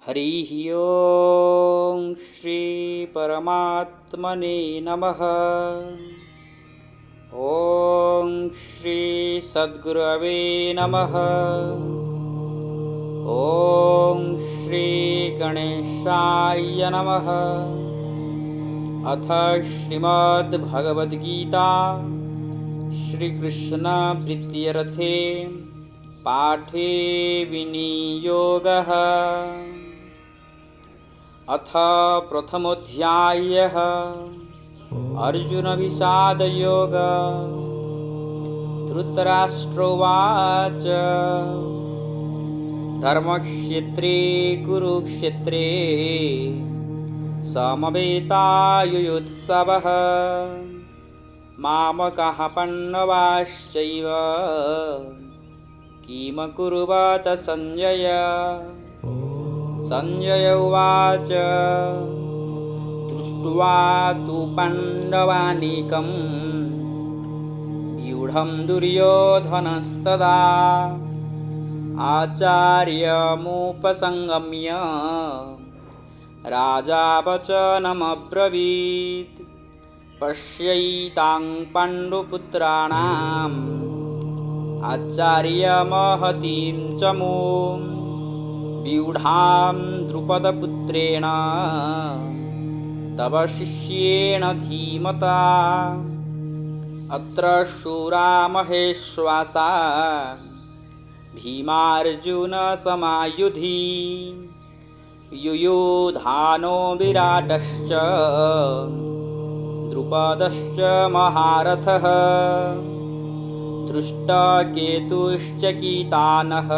हरिः ॐ श्री परमात्मने नमः। ॐ श्री सद्गुरवे नमः। ॐ श्री गणेशाय नमः। अथ श्रीमद्भगवद्गीता श्रीकृष्ण प्रीत्यर्थे पाठे विनियोगः। अथ प्रथमोऽध्यायः अर्जुन विषादयोग। धृतराष्ट्रोवाच धर्मक्षेत्रे कुरुक्षेत्रे समवेतायुयुत्सवः मामकाः पाण्डवाश्चैव किमकुर्वत संजय। संजय उवाच दृष्ट्वा तु पाण्डवानीकं व्यूढं दुर्योधनस्तदा आचार्यमुपसंगम्य राजा वचनमब्रवीत्। पश्यैतां पाण्डुपुत्राणाम् आचार्यमहतीं च मूं व्यूढां द्रुपदपुत्रेण तव शिष्येण धीमता। अत्र शूरा महेश्वासा भीमार्जुनसमायुधि युयुधानो विराटश्च द्रुपदश्च महारथः धृष्टकेतुश्च कीतानः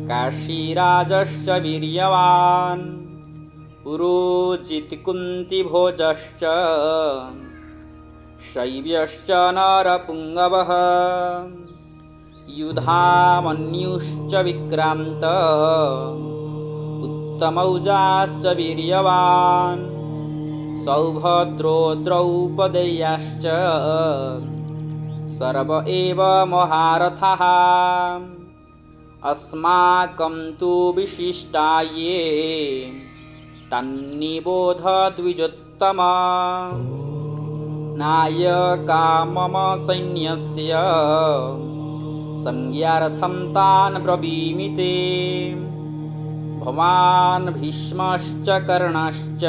काशीराजश्च वीर्यवान् पुरोजितकुन्तिभोजश्च शैव्यश्च नरपुङ्गवः युधामन्युश्च विक्रान्त उत्तमौजाश्च वीर्यवान् सौभद्रो द्रौपदेयाश्च सर्व एव महारथाः। अस्माकं तु विशिष्टा ये तन्निबोध द्विजोत्तमा। नायका मम सैन्यस्य संज्ञार्थं तान् ब्रवीमि ते। भवान् भीष्मश्च कर्णश्च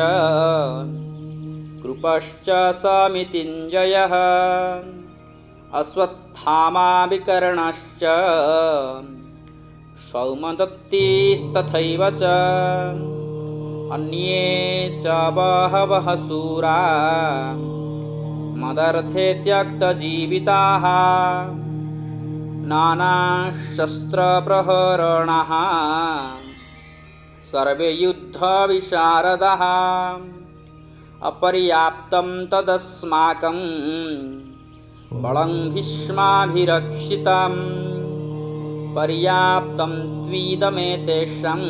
कृपश्च समितिञ्जयः अश्वत्थामा विकर्णश्च सौमदत्तिस्तथैव च अन्ये च बहवः शूरा मदर्थे त्यक्तजीविताः। नानाशस्त्रप्रहरणाः सर्वे युद्धविशारदाः। अपर्याप्तं तदस्माकं बलं भीष्माभिरक्षितं। पर्याप्तं त्विदमेतेषां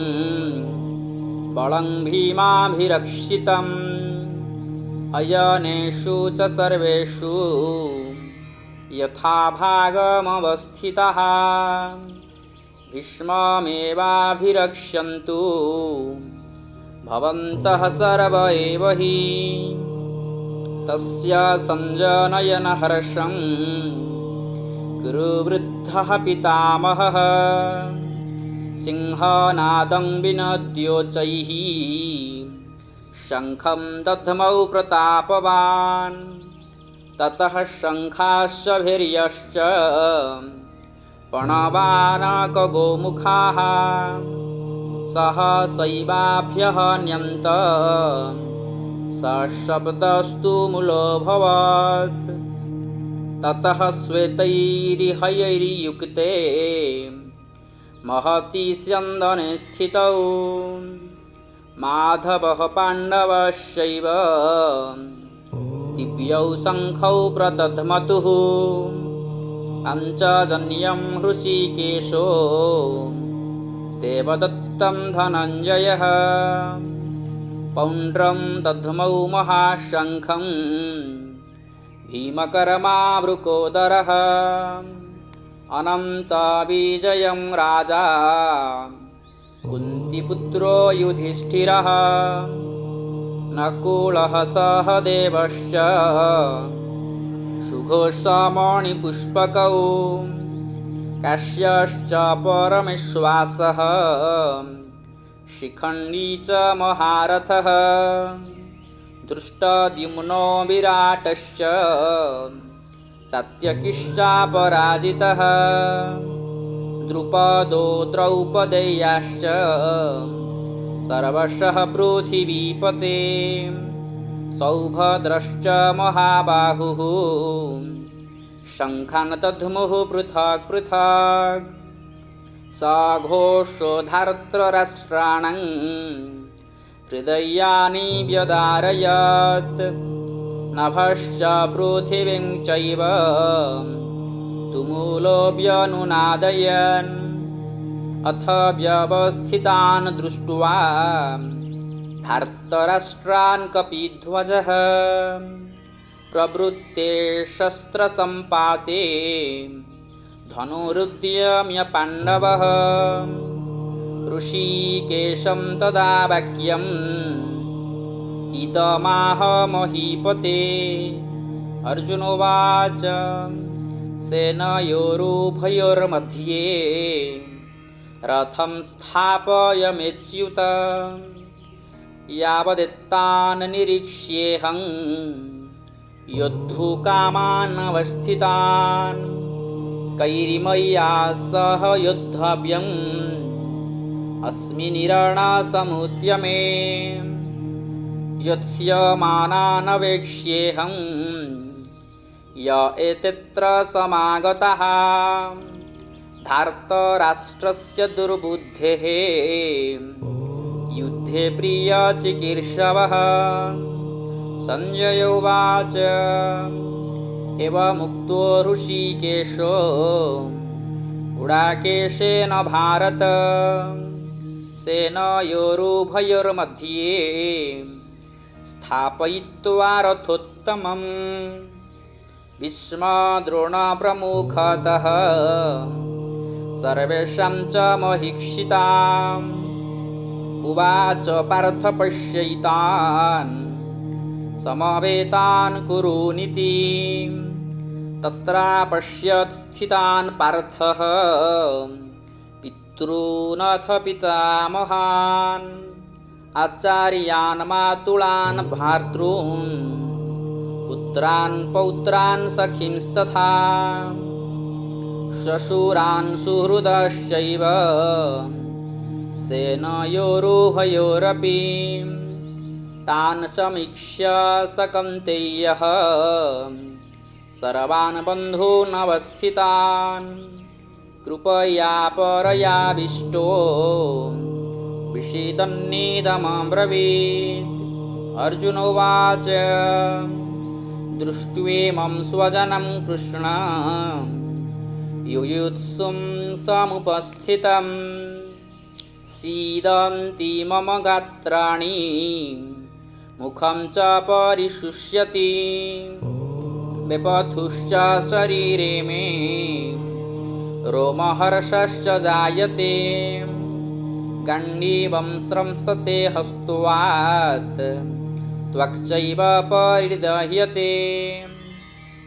बलं भीमाभिरक्षितम्। अयनेषु च सर्वेषु यथाभागमवस्थिताः भीष्ममेवाभिरक्ष्यन्तु भवन्तः सर्व एव हि। तस्य सञ्जनयनहर्षं कुरु वृद्धः पितामहः सिंहनादं विनद्योच्चैः शङ्खं दध्मौ प्रतापवान्। ततः शङ्खाश्च भैर्यश्च प्रणवानकगोमुखाः सहसैवाभ्यहन्यन्त सशब्दस्तु मूलोऽभवत्। ततः श्वेतैर्हयैर्युक्ते महति स्यन्दने स्थितौ माधवः पाण्डवश्चैव दिव्यौ शङ्खौ प्रदध्मतुः। पञ्चजन्यं हृषीकेशो देवदत्तं धनञ्जयः पौण्ड्रं दध्मौ महाशङ्खं भीमकर्मावृकोदरः। अनन्तविजयं राजा कुन्ती कुन्तीपुत्रो युधिष्ठिरः नकुलः सहदेवश्च सुघोषमणिपुष्पकौ काश्यश्च परमेश्वासः शिखण्डी च महारथः दृष्टद्युम्नो विराटश्च सात्यकिश्चापराजितः द्रुपदो द्रौपदेयाश्च सर्वशः पृथिवीपते सौभद्रश्च महाबाहुः शङ्खान् दध्मुः पृथक् पृथक् सघोषोधार्तराष्ट्राणां हृदयानि व्यदारयत् नभश्च पृथिवीं चैव तुमुलो व्यनुनादयन् अथ व्यवस्थितान् दृष्ट्वा धार्तराष्ट्रान् कपिध्वजः प्रवृत्ते शस्त्रसम्पाते धनुरुद्यम्य पाण्डवः ऋषिकेशं तदा वाक्यम् इदमाह महीपते अर्जुनोवाच सेनयोरुभयोर्मध्ये रथं स्थापयमेच्युत यावदेतान् निरीक्ष्येऽहं योद्धुकामान् अवस्थितान् कैर्मया सह योद्धव्यम् अस्मिन् रणसमुद्यमे योत्स्यमानानवेक्ष्येऽहं य एतत्र समागतः धार्तराष्ट्रस्य दुर्बुद्धेः युद्धे प्रियचिकीर्षवः सञ्जय उवाच एवमुक्तो ऋषिकेशो गुडाकेशेन भारत सेनयोरुभयोर्मध्ये स्थापयित्वा रथोत्तमम् भीष्मद्रोणप्रमुखतः सर्वेषां च महीक्षिताम् उवाच पार्थ पश्यैतान् समवेतान् कुरूनिति तत्रा पश्यत् स्थितान् पार्थः पितॄनथ पितामहान् आचार्यान् मातुलान् भ्रातॄन् पुत्रान् पौत्रान् सखींस्तथा श्वशुरान् सुहृदश्चैव सेनयोरुभयोरपि तान् समीक्ष्य स कौन्तेयः सर्वान् बन्धून् अवस्थितान् कृपया परयाविष्टो विषीदन्निदमब्रवीत् अर्जुन उवाच दृष्ट्वेमं स्वजनं कृष्ण युयुत्सुं समुपस्थितं सीदन्ति मम गात्राणि मुखं च परिशुष्यति विपथुश्च शरीरे मे रोमहर्षश्च जायते गण्डीवं स्रंसते हस्त्वात् त्वक्चैव परिदह्यते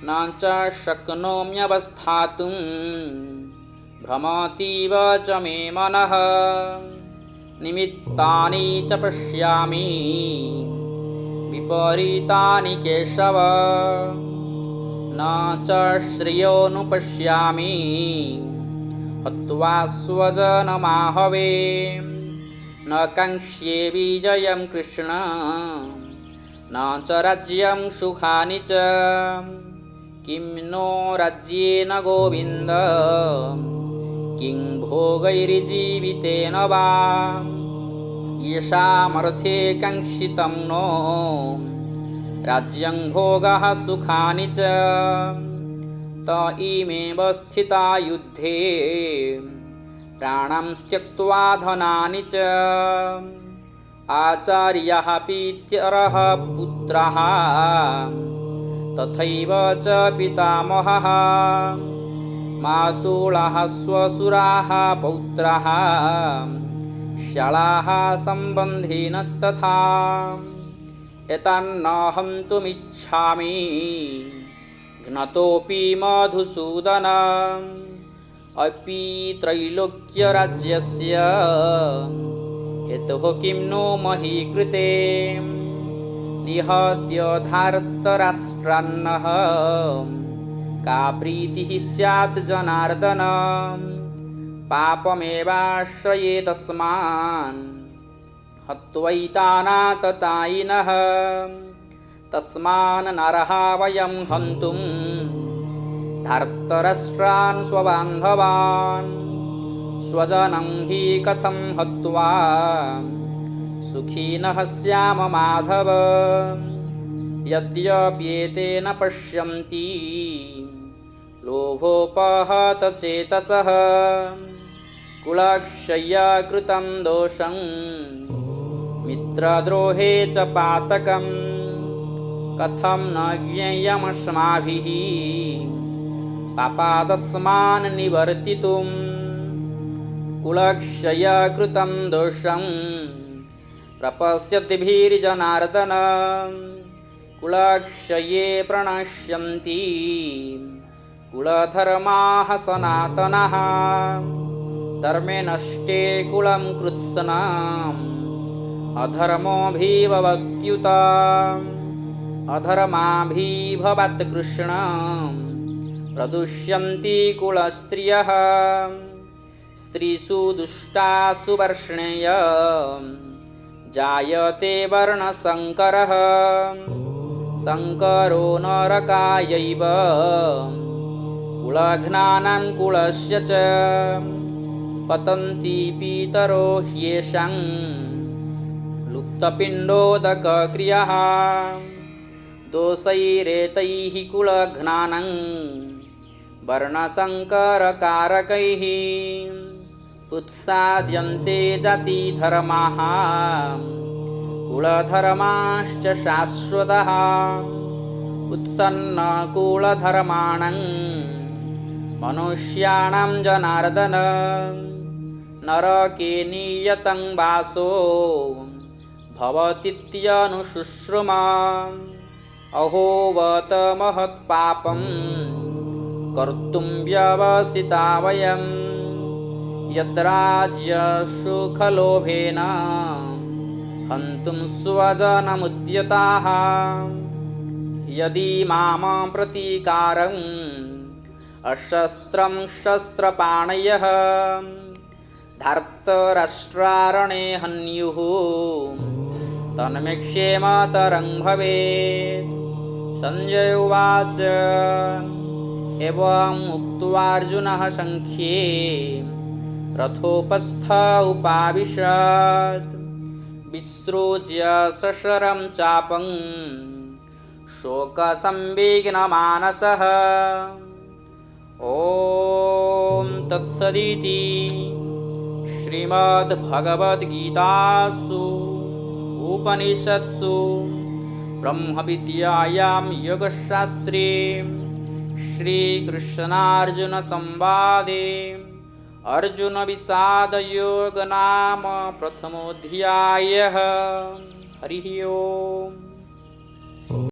न च शक्नोम्यवस्थातुं भ्रमतीव च मे मनः निमित्तानि च पश्यामि विपरीतानि केशव न च श्रेयोनुपश्यामि हत्वा स्वजनमाहवे न काङ्क्ष्ये विजयं कृष्ण न च राज्यं सुखानि च किं नो राज्येन गोविन्द किं भोगैर्जीवितेन वा येषामर्थे काङ्क्षितं नो राज्यं भोगः सुखानि च त इमेव स्थिता युद्धे प्राणं त्यक्त्वा धनानि च आचार्यः पितरः पुत्रः तथैव च पितामहः मातुलः श्वशुराः पौत्राः शालाः सम्बन्धिनस्तथा एतान्न हन्तुमिच्छामि घ्नतोऽपि मधुसूदन अपि त्रैलोक्यराज्यस्य यतः किं नो मही कृते निहत्य धार्तराष्ट्रान्नः का प्रीतिः स्यात् जनार्दन पापमेवाश्रये तस्मान् हत्वैतानाततायिनः तस्मान् नरः वयं हन्तुं धार्तराष्ट्रान् स्वबान्धवान् स्वजनं हि कथं हत्वा सुखिनः स्याम माधव यद्यप्येतेन पश्यन्ति लोभोपहतचेतसः कुलक्षय्या कृतं दोषं मित्रद्रोहे च पातकं कथं न ज्ञेयमस्माभिः पापादस्मान् निवर्तितुं कुलक्षय्या कृतं दोषं प्रपश्यद्भिर्जनार्दन कुलक्षये प्रणश्यन्ति कुलधर्माः सनातनः धर्मे नष्टे कुलं कृत्स्नम् अधर्मोऽभिभवत्युत अधर्माभिभवत् कृष्णं प्रदुष्यन्ति कुलस्त्रियः स्त्रीषु दुष्टासु वर्ष्णेय जायते वर्णसङ्करः सङ्करो नरकायैव कुलघ्नानां कुलस्य च पतन्ति पितरो ह्येषां लुप्तपिण्डोदकक्रियः दोषैरेतैः कुलघ्नानां वर्णसङ्करकारकैः उत्साद्यन्ते जातिधर्माः कुलधर्माश्च शाश्वतः उत्सन्नकुलधर्माणां मनुष्याणां जनार्दन नरके नियतं वासो भवतीत्यनुशुश्रुमा अहोवत महत्पापं कर्तुं व्यवसिता वयं यद्राज्यसुखलोभेन हन्तुं स्वजनमुद्यताः यदि मां प्रतीकारम् अशस्त्रं शस्त्रपाणयः धार्तराष्ट्रारणे हन्युः तन्मे क्षेमतरं भवेत् संजय उवाच एवम् उक्त्वार्जुनः सङ्ख्ये रथोपस्थ उपाविशत् विसृज्य सशरं चापं शोकसंविघ्नमानसः ॐ तत्सदिति श्रीमद्भगवद्गीतासु उपनिषत्सु ब्रह्मविद्यायां योगशास्त्रे श्रीकृष्णार्जुनसंवादे अर्जुनविषादयोग नाम प्रथमोऽध्यायः। हरिः ओम्।